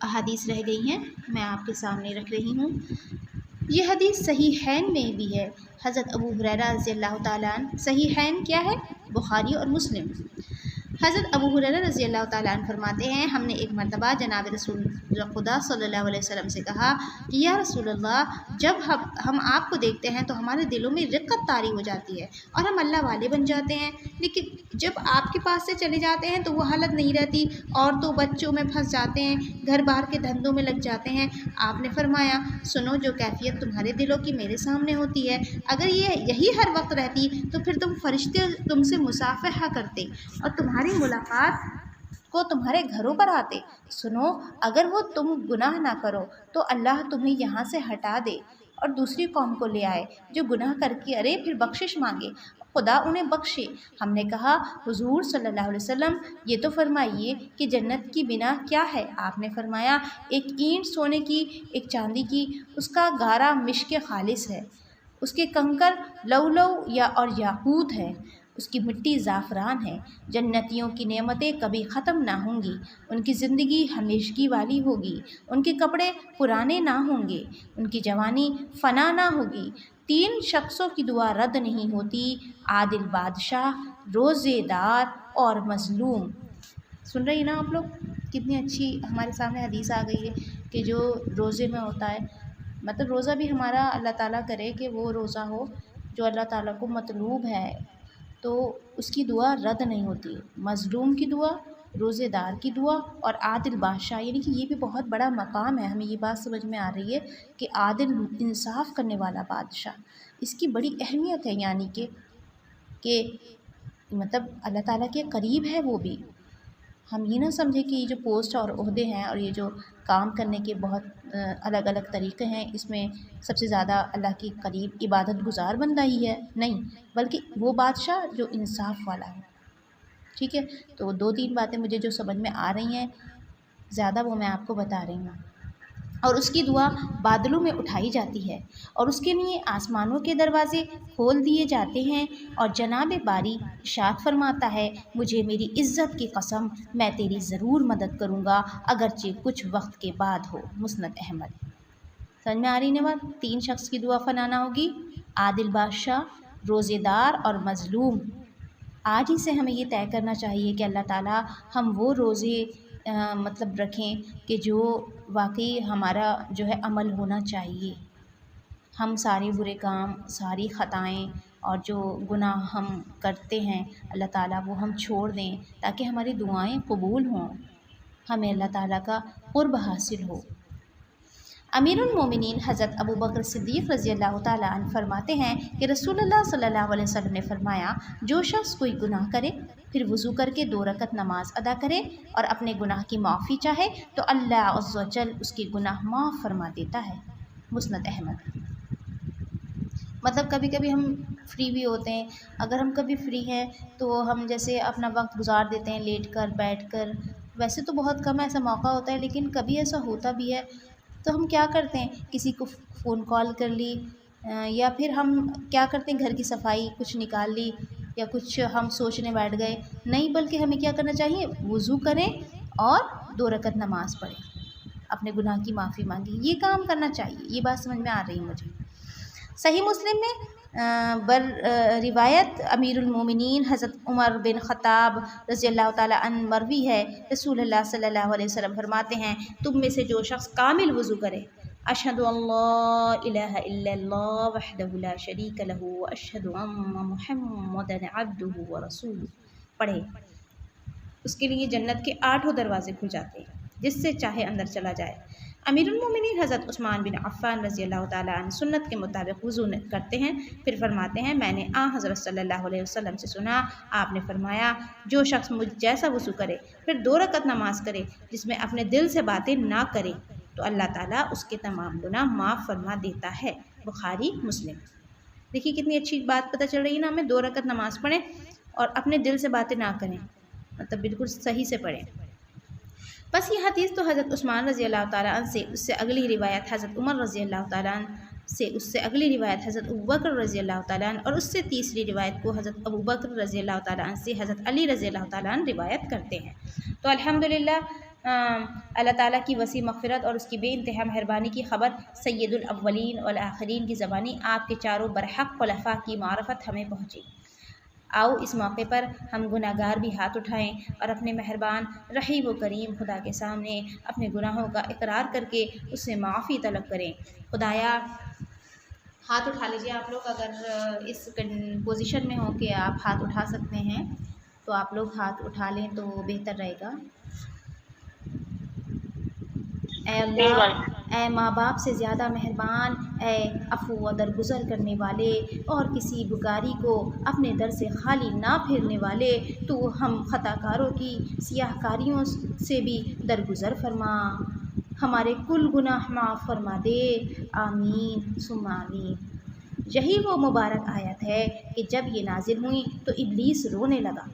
احادیث رہ گئی ہیں میں آپ کے سامنے رکھ رہی ہوں۔ یہ حدیث صحیحین میں بھی ہے۔ حضرت ابو ہریرہ رضی اللہ تعالیٰ عنہ، صحیحین کیا ہے؟ بخاری اور مسلم۔ حضرت ابو ہریرہ رضی اللہ تعالیٰ عنہ فرماتے ہیں، ہم نے ایک مرتبہ جناب رسول خدا صلی اللہ علیہ وسلم سے کہا کہ یا رسول اللہ، جب ہم آپ کو دیکھتے ہیں تو ہمارے دلوں میں رقت طاری ہو جاتی ہے اور ہم اللہ والے بن جاتے ہیں، لیکن جب آپ کے پاس سے چلے جاتے ہیں تو وہ حالت نہیں رہتی، عورتوں بچوں میں پھنس جاتے ہیں، گھر باہر کے دھندوں میں لگ جاتے ہیں۔ آپ نے فرمایا، سنو، جو کیفیت تمہارے دلوں کی میرے سامنے ہوتی ہے، اگر یہی ہر وقت رہتی تو پھر فرشتے تم سے مصافحہ کرتے اور تمہاری ملاقات کو تمہارے گھروں پر آتے۔ سنو، اگر وہ تم گناہ نہ کرو تو اللہ تمہیں یہاں سے ہٹا دے اور دوسری قوم کو لے آئے جو گناہ کر کے پھر بخشش مانگے، خدا انہیں بخشے۔ ہم نے کہا، حضور صلی اللہ علیہ وسلم، یہ تو فرمائیے کہ جنت کی بنا کیا ہے؟ آپ نے فرمایا، ایک اینٹ سونے کی، ایک چاندی کی، اس کا گارا مشک خالص ہے، اس کے کنکر لؤلؤ اور یاقوت ہے، اس کی مٹی زعفران ہے۔ جنتیوں کی نعمتیں کبھی ختم نہ ہوں گی، ان کی زندگی ہمیشگی والی ہوگی، ان کے کپڑے پرانے نہ ہوں گے، ان کی جوانی فنا نہ ہوگی۔ 3 شخصوں کی دعا رد نہیں ہوتی: عادل بادشاہ، روزے دار اور مظلوم۔ سن رہی نا آپ لوگ؟ کتنی اچھی ہمارے سامنے حدیث آ گئی ہے کہ جو روزے میں ہوتا ہے، مطلب روزہ بھی ہمارا اللہ تعالیٰ کرے کہ وہ روزہ ہو جو اللہ تعالیٰ کو مطلوب ہے، تو اس کی دعا رد نہیں ہوتی۔ مظلوم کی دعا، روزے دار کی دعا اور عادل بادشاہ، یعنی کہ یہ بھی بہت بڑا مقام ہے۔ ہمیں یہ بات سمجھ میں آ رہی ہے کہ عادل، انصاف کرنے والا بادشاہ، اس کی بڑی اہمیت ہے، یعنی کہ مطلب اللہ تعالیٰ کے قریب ہے وہ بھی۔ ہم یہ نہ سمجھیں کہ یہ جو پوسٹ اور عہدے ہیں اور یہ جو کام کرنے کے بہت الگ الگ طریقے ہیں، اس میں سب سے زیادہ اللہ کے قریب عبادت گزار بندہ ہی ہے، نہیں، بلکہ وہ بادشاہ جو انصاف والا ہے۔ ٹھیک ہے، تو 2-3 باتیں مجھے جو سمجھ میں آ رہی ہیں زیادہ، وہ میں آپ کو بتا رہی ہوں۔ اور اس کی دعا بادلوں میں اٹھائی جاتی ہے اور اس کے لیے آسمانوں کے دروازے کھول دیے جاتے ہیں، اور جناب باری ارشاد فرماتا ہے، مجھے میری عزت کی قسم، میں تیری ضرور مدد کروں گا اگرچہ کچھ وقت کے بعد ہو۔ مسند احمد۔ سمجھ میں آ رہی ہے؟ 3 شخص کی دعا فنا نہ ہوگی: عادل بادشاہ، روزے دار اور مظلوم۔ آج ہی سے ہمیں یہ طے کرنا چاہیے کہ اللہ تعالیٰ ہم وہ روزے مطلب رکھیں کہ جو واقعی ہمارا جو ہے عمل ہونا چاہیے۔ ہم سارے برے کام، ساری خطائیں اور جو گناہ ہم کرتے ہیں اللہ تعالیٰ وہ ہم چھوڑ دیں تاکہ ہماری دعائیں قبول ہوں، ہمیں اللہ تعالیٰ کا قرب حاصل ہو۔ امیر المومنین حضرت ابو بکر صدیق رضی اللہ تعالیٰ عنہ فرماتے ہیں کہ رسول اللہ صلی اللہ علیہ وسلم نے فرمایا، جو شخص کوئی گناہ کرے پھر وضو کر کے 2 رکعت نماز ادا کرے اور اپنے گناہ کی معافی چاہے تو اللہ عز و جل اس کے گناہ معاف فرما دیتا ہے۔ مسند احمد۔ مطلب کبھی کبھی ہم فری بھی ہوتے ہیں، اگر ہم کبھی فری ہیں تو ہم جیسے اپنا وقت گزار دیتے ہیں لیٹ کر بیٹھ کر، ویسے تو بہت کم ایسا موقع ہوتا ہے لیکن کبھی ایسا ہوتا بھی ہے، تو ہم کیا کرتے ہیں، کسی کو فون کال کر لی، یا پھر ہم کیا کرتے ہیں، گھر کی صفائی کچھ نکال لی، یا کچھ ہم سوچنے بیٹھ گئے، نہیں بلکہ ہمیں کیا کرنا چاہیے، وضو کریں اور 2 رکعت نماز پڑھیں، اپنے گناہ کی معافی مانگیں، یہ کام کرنا چاہیے۔ یہ بات سمجھ میں آ رہی ہے مجھے۔ صحیح مسلم میں روایت امیر المومنین حضرت عمر بن خطاب رضی اللہ تعالیٰ عنہ مروی ہے، رسول اللہ صلی اللہ علیہ وسلم فرماتے ہیں، تم میں سے جو شخص کامل وضو کرے، اشہد ان لا الہ الا اللہ وحدہ لا شریک لہ واشہد ان محمدا عبدہ ورسولہ پڑھے، اس کے لیے جنت کے 8 دروازے کھل جاتے ہیں، جس سے چاہے اندر چلا جائے۔ امیر المومنین حضرت عثمان بن عفان رضی اللہ تعالیٰ عنہ سنت کے مطابق وضو کرتے ہیں، پھر فرماتے ہیں، میں نے حضرت صلی اللہ علیہ وسلم سے سنا، آپ نے فرمایا، جو شخص مجھ جیسا وضو کرے پھر 2 رکعت نماز کرے جس میں اپنے دل سے باتیں نہ کرے تو اللہ تعالیٰ اس کے تمام گناہ معاف فرما دیتا ہے۔ بخاری مسلم۔ دیکھیے کتنی اچھی بات پتہ چل رہی ہے نا ہمیں، 2 رکعت نماز پڑھیں اور اپنے دل سے باتیں نہ کریں، مطلب بالکل صحیح سے پڑھیں۔ بس یہ حدیث تو حضرت عثمان رضی اللہ تعالیٰ عنہ سے، اس سے اگلی روایت حضرت عمر رضی اللہ تعالیٰ عنہ سے، اس سے اگلی روایت حضرت ابو بکر رضی اللہ تعالیٰ عنہ، اور اس سے تیسری روایت کو حضرت ابو بکر رضی اللہ تعالیٰ عنہ سے حضرت علی رضی اللہ تعالیٰ عنہ روایت کرتے ہیں۔ تو الحمدللہ اللہ تعالیٰ کی وسیع مغفرت اور اس کی بے انتہا مہربانی کی خبر سید الاولین والآخرین کی زبانی آپ کے چاروں برحق خلفاء کی معرفت ہمیں پہنچی۔ آؤ اس موقع پر ہم گناہ گار بھی ہاتھ اٹھائیں اور اپنے مہربان رحیم و کریم خدا کے سامنے اپنے گناہوں کا اقرار کر کے اس سے معافی طلب کریں۔ خدایا، ہاتھ اٹھا لیجیے آپ لوگ، اگر اس پوزیشن میں ہو کہ آپ ہاتھ اٹھا سکتے ہیں تو آپ لوگ ہاتھ اٹھا لیں تو بہتر رہے گا۔ اے اللہ، اے ماں باپ سے زیادہ مہربان، اے عفو و درگزر کرنے والے اور کسی بگاری کو اپنے در سے خالی نہ پھیرنے والے، تو ہم خطا کاروں کی سیاہ کاریوں سے بھی درگزر فرما، ہمارے کل گناہ معاف فرما دے، آمین ثم آمین۔ یہی وہ مبارک آیت ہے کہ جب یہ نازل ہوئی تو ابلیس رونے لگا۔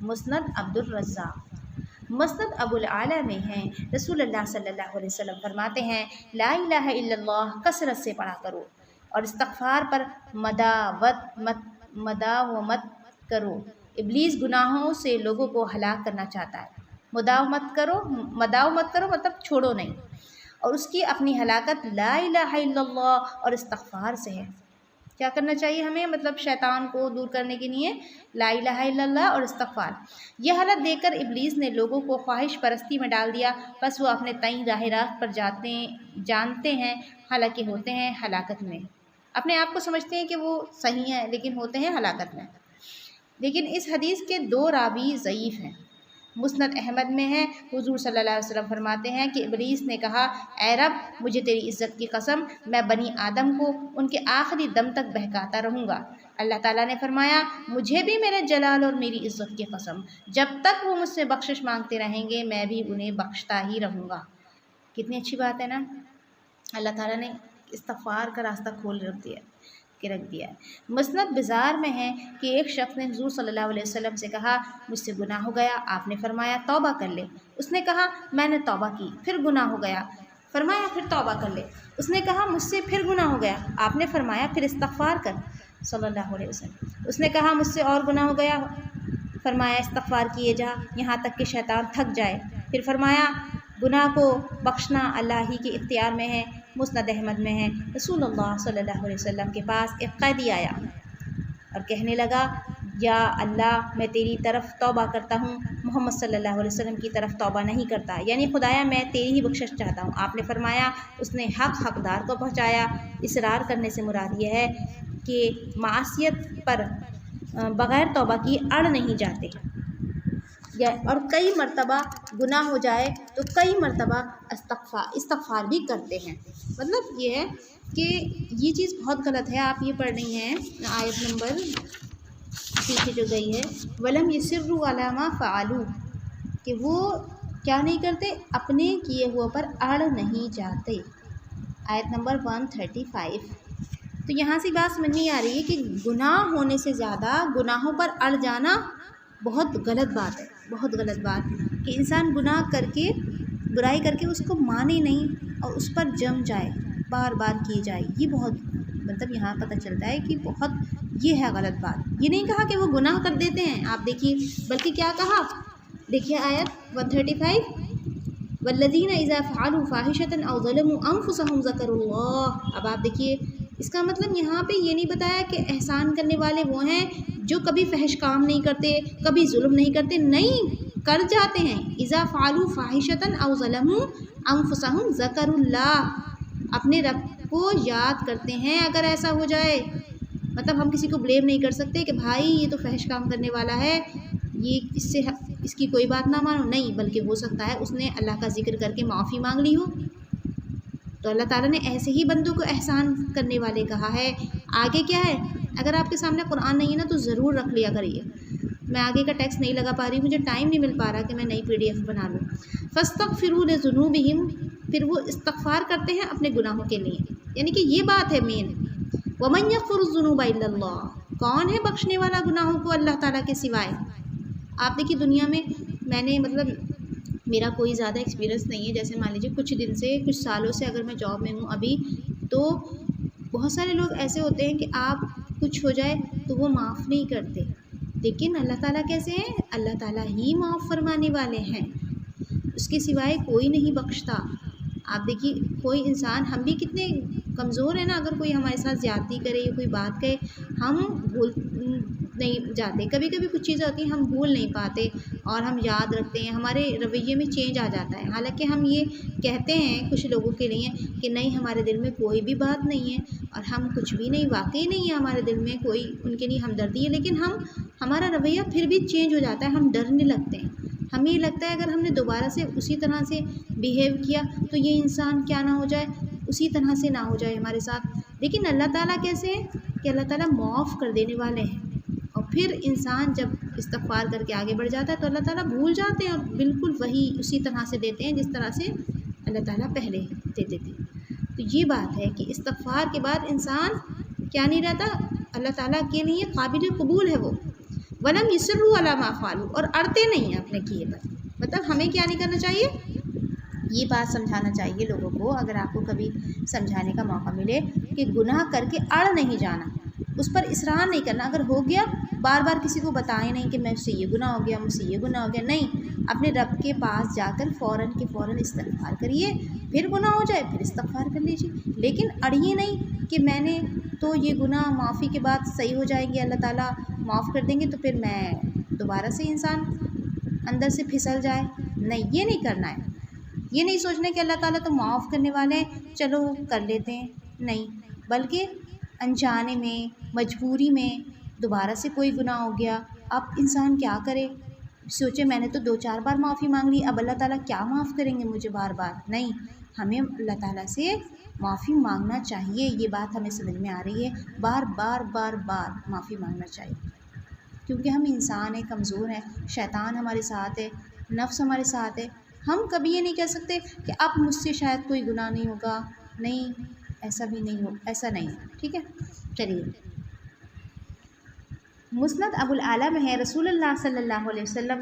مسند عبدالرزاق، مسند ابو العالیٰ میں ہیں، رسول اللہ صلی اللہ علیہ وسلم فرماتے ہیں، لا الہ الا اللہ کثرت سے پڑھا کرو اور استغفار پر مداومت کرو۔ ابلیس گناہوں سے لوگوں کو ہلاک کرنا چاہتا ہے۔ مداومت کرو مطلب چھوڑو نہیں، اور اس کی اپنی ہلاکت لا الہ الا اللہ اور استغفار سے ہے۔ کیا کرنا چاہیے ہمیں؟ مطلب شیطان کو دور کرنے کے لیے لا الہ الا اللہ اور استغفار۔ یہ حالت دیکھ کر ابلیس نے لوگوں کو خواہش پرستی میں ڈال دیا، پس وہ اپنے تئیں راہ راست پر جانتے ہیں، حالانکہ ہوتے ہیں ہلاکت میں۔ اپنے آپ کو سمجھتے ہیں کہ وہ صحیح ہیں لیکن ہوتے ہیں ہلاکت میں۔ لیکن اس حدیث کے دو راوی ضعیف ہیں۔ مسند احمد میں ہے، حضور صلی اللہ علیہ وسلم فرماتے ہیں کہ ابلیس نے کہا، اے رب، مجھے تیری عزت کی قسم، میں بنی آدم کو ان کے آخری دم تک بہکاتا رہوں گا۔ اللہ تعالیٰ نے فرمایا، مجھے بھی میرے جلال اور میری عزت کی قسم، جب تک وہ مجھ سے بخشش مانگتے رہیں گے میں بھی انہیں بخشتا ہی رہوں گا۔ کتنی اچھی بات ہے نا، اللہ تعالیٰ نے استغفار کا راستہ کھول رکھ دیا ہے۔ مسند بزار میں ہے کہ ایک شخص نے حضور صلی اللہ علیہ وسلم سے کہا، مجھ سے گناہ ہو گیا۔ آپ نے فرمایا، توبہ کر لے۔ اس نے کہا، میں نے توبہ کی۔ پھر گناہ ہو گیا۔ فرمایا، پھر توبہ کر لے۔ اس نے کہا، مجھ سے پھر گناہ ہو گیا۔ آپ نے فرمایا، پھر استغفار کر، صلی اللہ علیہ وسلم۔ اس نے کہا، مجھ سے اور گناہ ہو گیا۔ فرمایا، استغفار کیے جا یہاں تک کہ شیطان تھک جائے۔ پھر فرمایا، گناہ کو بخشنا اللہ ہی کے اختیار میں ہے۔ مسند احمد میں ہے، رسول اللہ صلی اللہ علیہ وسلم کے پاس ایک قیدی آیا اور کہنے لگا، یا اللہ، میں تیری طرف توبہ کرتا ہوں، محمد صلی اللہ علیہ وسلم کی طرف توبہ نہیں کرتا، یعنی خدایا میں تیری ہی بخشش چاہتا ہوں۔ آپ نے فرمایا، اس نے حقدار کو پہنچایا۔ اصرار کرنے سے مراد یہ ہے کہ معصیت پر بغیر توبہ کی اڑ نہیں جاتے، اور کئی مرتبہ گناہ ہو جائے تو کئی مرتبہ استغفار بھی کرتے ہیں۔ مطلب یہ ہے کہ یہ چیز بہت غلط ہے۔ آپ یہ پڑھ رہی ہیں آیت نمبر پیچھے جو گئی ہے، وَلَمْ يَصِرُّوا عَلَىٰ مَا فَعَلُوا، کہ وہ کیا نہیں کرتے؟ اپنے کیے ہوا پر اڑ نہیں جاتے۔ آیت نمبر 135۔ تو یہاں سے بات سمجھ نہیں آ رہی ہے کہ گناہ ہونے سے زیادہ گناہوں پر اڑ جانا بہت غلط بات ہے، بہت غلط بات کہ انسان گناہ کر کے، برائی کر کے اس کو مانے نہیں اور اس پر جم جائے، بار بار کیے جائے۔ یہ بہت مطلب یہاں پتہ چلتا ہے کہ بہت یہ ہے غلط بات۔ یہ نہیں کہا کہ وہ گناہ کر دیتے ہیں، آپ دیکھیے، بلکہ کیا کہا، دیکھیے آیت 135، والذین اذا فعلوا فاحشة او ظلموا انفسهم ذکروا اللہ۔ اب آپ دیکھیے، اس کا مطلب یہاں پہ یہ نہیں بتایا کہ احسان کرنے والے وہ ہیں جو کبھی فحش کام نہیں کرتے، کبھی ظلم نہیں کرتے، نہیں، کر جاتے ہیں۔ اذا فعلوا فاحشة او ظلموا انفسهم ذکروا اللہ، اپنے رب کو یاد کرتے ہیں اگر ایسا ہو جائے۔ مطلب ہم کسی کو بلیم نہیں کر سکتے کہ بھائی یہ تو فحش کام کرنے والا ہے، یہ اس کی کوئی بات نہ مانو، نہیں، بلکہ ہو سکتا ہے اس نے اللہ کا ذکر کر کے معافی مانگ لی ہو، تو اللہ تعالیٰ نے ایسے ہی بندوں کو احسان کرنے والے کہا ہے۔ آگے کیا ہے؟ اگر آپ کے سامنے قرآن نہیں ہے نا تو ضرور رکھ لیا کریے۔ میں آگے کا ٹیکسٹ نہیں لگا پا رہی ہوں، مجھے ٹائم نہیں مل پا رہا کہ میں نئی PDF بنا لوں۔ فاستغفروا لذنوبہم، پھر وہ استغفار کرتے ہیں اپنے گناہوں کے لیے، یعنی کہ یہ بات ہے مین۔ ومن یغفر الذنوب الا اللہ، کون ہے بخشنے والا گناہوں کو اللہ تعالیٰ کے سوائے؟ آپ دیکھیے دنیا میں نے مطلب میرا کوئی زیادہ ایکسپیرینس نہیں ہے، جیسے مان لیجیے کچھ دن سے، کچھ سالوں سے اگر میں جاب میں ہوں ابھی، تو بہت سارے لوگ ایسے ہوتے ہیں کہ آپ کچھ ہو جائے تو وہ معاف نہیں کرتے، لیکن اللہ تعالیٰ کیسے ہیں؟ اللہ تعالیٰ ہی معاف فرمانے والے ہیں۔ اس کے سوائے کوئی نہیں بخشتا۔ آپ دیکھیے کوئی انسان، ہم بھی کتنے کمزور ہیں نا، اگر کوئی ہمارے ساتھ زیادتی کرے یا کوئی بات کہے ہم بھول نہیں جاتے، کبھی کبھی کچھ چیزیں ہوتی ہیں ہم بھول نہیں پاتے اور ہم یاد رکھتے ہیں، ہمارے رویے میں چینج آ جاتا ہے۔ حالانکہ ہم یہ کہتے ہیں کچھ لوگوں کے لیے کہ نہیں ہمارے دل میں کوئی بھی بات نہیں ہے اور ہم کچھ بھی نہیں، واقعی نہیں ہے ہمارے دل میں کوئی ان کے لیے ہمدردی ہے، لیکن ہمارا رویہ پھر بھی چینج ہو جاتا ہے، ہم ڈرنے لگتے ہیں۔ ہمیں یہ لگتا ہے اگر ہم نے دوبارہ سے اسی طرح سے بیہیو کیا تو یہ انسان کیا نہ ہو جائے، اسی طرح سے نہ ہو جائے ہمارے ساتھ۔ لیکن اللہ تعالیٰ کیسے ہیں کہ اللہ تعالیٰ معاف کر دینے والے ہیں، اور پھر انسان جب استغفار کر کے آگے بڑھ جاتا ہے تو اللہ تعالیٰ بھول جاتے ہیں اور بالکل وہی اسی طرح سے دیتے ہیں جس طرح سے اللہ تعالیٰ پہلے دیتے تھے۔ تو یہ بات ہے کہ استغفار کے بعد انسان کیا نہیں رہتا، اللہ تعالیٰ کے لیے قابل قبول ہے وہ، ولم یصروا علی ما فعلوا، اور اڑتے نہیں ہیں اپنے کیے پر۔ مطلب ہمیں کیا نہیں کرنا چاہیے، یہ بات سمجھانا چاہیے لوگوں کو، اگر آپ کو کبھی سمجھانے کا موقع ملے کہ گناہ کر کے اڑ نہیں جانا، اس پر اصرار نہیں کرنا۔ اگر ہو گیا بار بار کسی کو بتائیں نہیں کہ مجھ سے یہ گناہ ہو گیا، مجھ سے یہ گناہ ہو گیا، نہیں، اپنے رب کے پاس جا کر فوراً کے فوراً استغفار کریے، پھر گناہ ہو جائے پھر استغفار کر لیجیے، لیکن اڑیے نہیں کہ میں نے تو یہ گناہ معافی کے بعد صحیح ہو جائیں گے، اللہ تعالیٰ معاف کر دیں گے تو پھر میں دوبارہ سے انسان اندر سے پھسل جائے۔ نہیں، یہ نہیں کرنا ہے، یہ نہیں سوچنا کہ اللہ تعالیٰ تو معاف کرنے والے ہیں چلو کر لیتے ہیں، نہیں، بلکہ انجانے میں، مجبوری میں دوبارہ سے کوئی گناہ ہو گیا، اب انسان کیا کرے، سوچے میں نے تو 2-4 بار معافی مانگ لی، اب اللہ تعالیٰ کیا معاف کریں گے مجھے بار بار، نہیں، ہمیں اللہ تعالیٰ سے معافی مانگنا چاہیے، یہ بات ہمیں سمجھ میں آ رہی ہے، بار بار بار بار معافی مانگنا چاہیے، کیونکہ ہم انسان ہیں، کمزور ہیں، شیطان ہمارے ساتھ ہے، نفس ہمارے ساتھ ہے، ہم کبھی یہ نہیں کہہ سکتے کہ اب مجھ سے شاید کوئی گناہ نہیں ہوگا، نہیں، ایسا بھی نہیں ہو، ایسا نہیں، ٹھیک ہے۔ چلیے، مسند ابو الاعلیٰ میں ہے، رسول اللہ صلی اللہ علیہ وسلم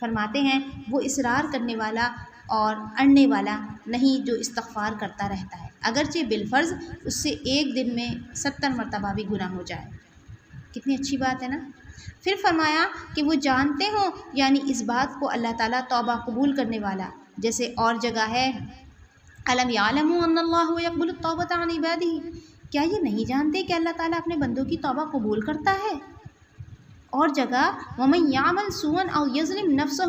فرماتے ہیں وہ اصرار کرنے والا اور اڑنے والا نہیں جو استغفار کرتا رہتا ہے، اگرچہ بالفرض اس سے ایک دن میں 70 مرتبہ بھی گناہ ہو جائے۔ کتنی اچھی بات ہے نا۔ پھر فرمایا کہ وہ جانتے ہوں، یعنی اس بات کو اللہ تعالیٰ توبہ قبول کرنے والا، جیسے اور جگہ ہے الم یعلموا ان اللہ یقبل التوبۃ عن عبادہ، کیا یہ نہیں جانتے کہ اللہ تعالیٰ اپنے بندوں کی توبہ قبول کرتا ہے؟ اور جگہ ومن یعمل سوءا او یظلم نفسہ،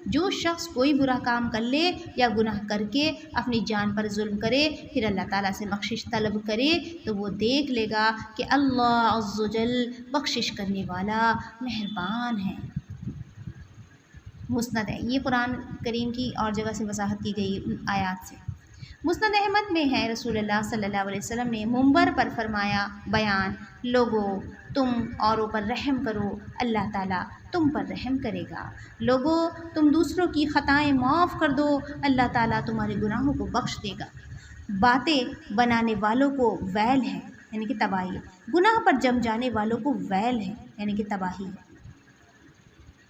جو شخص کوئی برا کام کر لے یا گناہ کر کے اپنی جان پر ظلم کرے پھر اللہ تعالیٰ سے بخشش طلب کرے تو وہ دیکھ لے گا کہ اللہ عز و جل بخشش کرنے والا مہربان ہے۔ مسند ہے، یہ قرآن کریم کی اور جگہ سے وضاحت کی گئی ان آیات سے۔ مسند احمد میں ہے، رسول اللہ صلی اللہ علیہ وسلم نے منبر پر فرمایا بیان، لوگو تم اوروں پر رحم کرو، اللہ تعالیٰ تم پر رحم کرے گا، لوگو تم دوسروں کی خطائیں معاف کر دو، اللہ تعالیٰ تمہارے گناہوں کو بخش دے گا، باتیں بنانے والوں کو ویل ہے یعنی کہ تباہی، گناہ پر جم جانے والوں کو ویل ہے یعنی کہ تباہی ہے۔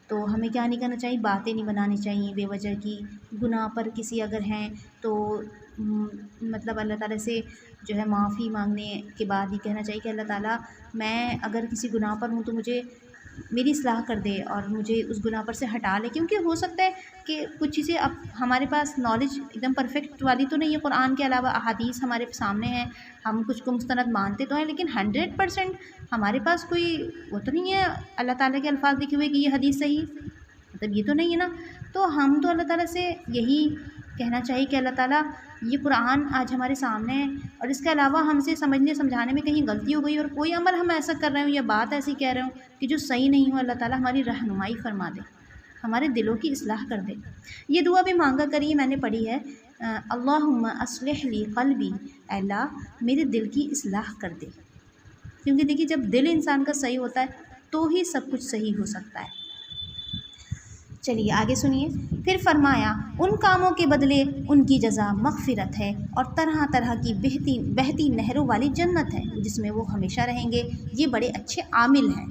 تو ہمیں کیا نہیں کرنا چاہیے، باتیں نہیں بنانی چاہیے بے وجہ کی، گناہ پر کسی اگر ہیں تو مطلب اللہ تعالیٰ سے جو ہے معافی مانگنے کے بعد یہ کہنا چاہیے کہ اللہ تعالیٰ میں اگر کسی گناہ پر ہوں تو مجھے میری اصلاح کر دے اور مجھے اس گناہ پر سے ہٹا لے، کیونکہ ہو سکتا ہے کہ کچھ چیزیں اب ہمارے پاس نالج ایک دم پرفیکٹ والی تو نہیں ہے، قرآن کے علاوہ احادیث ہمارے سامنے ہیں، ہم کچھ کو مستند مانتے تو ہیں، لیکن 100% ہمارے پاس کوئی وہ تو نہیں ہے اللہ تعالیٰ کے الفاظ لکھے ہوئے کہ یہ حدیث صحیح، مطلب یہ تو نہیں ہے نا۔ تو ہم تو اللہ تعالیٰ سے یہی کہنا چاہیے کہ اللہ تعالیٰ یہ قرآن آج ہمارے سامنے ہے اور اس کے علاوہ ہم سے سمجھنے سمجھانے میں کہیں غلطی ہو گئی اور کوئی عمل ہم ایسا کر رہے ہوں یا بات ایسی کہہ رہے ہوں کہ جو صحیح نہیں ہو، اللہ تعالیٰ ہماری رہنمائی فرما دے، ہمارے دلوں کی اصلاح کر دے۔ یہ دعا بھی مانگا کریے، میں نے پڑھی ہے، اللہم اصلح لی قلبی، اے اللہ میرے دل کی اصلاح کر دے، کیونکہ دیکھیے جب دل انسان کا صحیح ہوتا ہے تو ہی سب کچھ صحیح ہو سکتا ہے۔ چلیے آگے سنیے، پھر فرمایا ان کاموں کے بدلے ان کی جزا مغفرت ہے اور طرح طرح کی بہتی نہروں والی جنت ہے جس میں وہ ہمیشہ رہیں گے، یہ بڑے اچھے عامل ہیں۔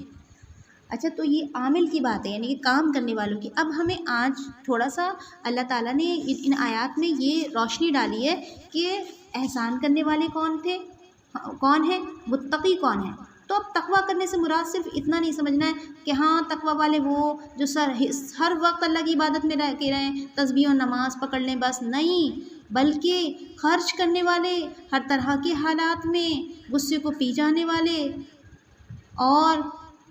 اچھا، تو یہ عامل کی بات ہے یعنی کہ کام کرنے والوں کی۔ اب ہمیں آج تھوڑا سا اللہ تعالیٰ نے ان آیات میں یہ روشنی ڈالی ہے کہ احسان کرنے والے کون ہیں، متقی کون ہیں، تو اب تقویٰ کرنے سے مراد صرف اتنا نہیں سمجھنا ہے کہ ہاں تقویٰ والے وہ جو ہر وقت اللہ کی عبادت میں رہ کے رہیں، تسبیح و نماز پکڑ لیں، بس نہیں، بلکہ خرچ کرنے والے، ہر طرح کے حالات میں غصے کو پی جانے والے، اور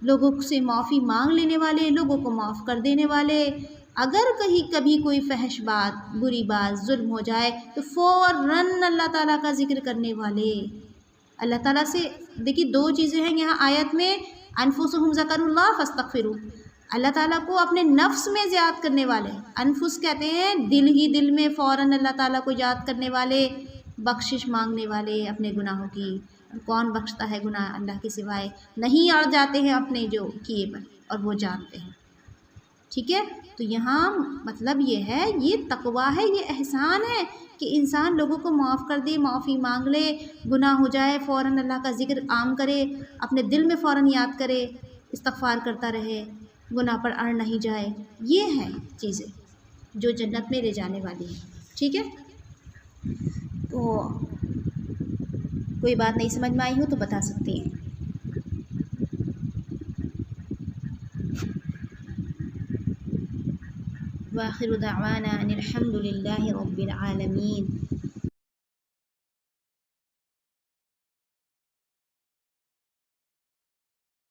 لوگوں سے معافی مانگ لینے والے، لوگوں کو معاف کر دینے والے۔ اگر کہیں کبھی کوئی فحش بات، بری بات، ظلم ہو جائے تو فوراً اللہ تعالیٰ کا ذکر کرنے والے۔ اللہ تعالیٰ سے دیکھیے دو چیزیں ہیں یہاں آیت میں، انفسہم ذکروا اللہ فاستغفروا، اللہ تعالیٰ کو اپنے نفس میں یاد کرنے والے، انفس کہتے ہیں دل ہی دل میں فوراً اللہ تعالیٰ کو یاد کرنے والے، بخشش مانگنے والے اپنے گناہوں کی۔ کون بخشتا ہے گناہ اللہ کے سوائے، نہیں اڑ جاتے ہیں اپنے جو کیے پر، اور وہ جانتے ہیں۔ ٹھیک ہے، تو یہاں مطلب یہ ہے، یہ تقویٰ ہے، یہ احسان ہے کہ انسان لوگوں کو معاف کر دے، معافی مانگ لے، گناہ ہو جائے فوراً اللہ کا ذکر عام کرے، اپنے دل میں فوراً یاد کرے، استغفار کرتا رہے، گناہ پر اڑ نہیں جائے۔ یہ ہیں چیزیں جو جنت میں لے جانے والی ہیں۔ ٹھیک ہے، تو کوئی بات نہیں سمجھ میں آئی ہو تو بتا سکتی ہیں۔ وآخر دعوانا ان الحمد للہ رب العالمین۔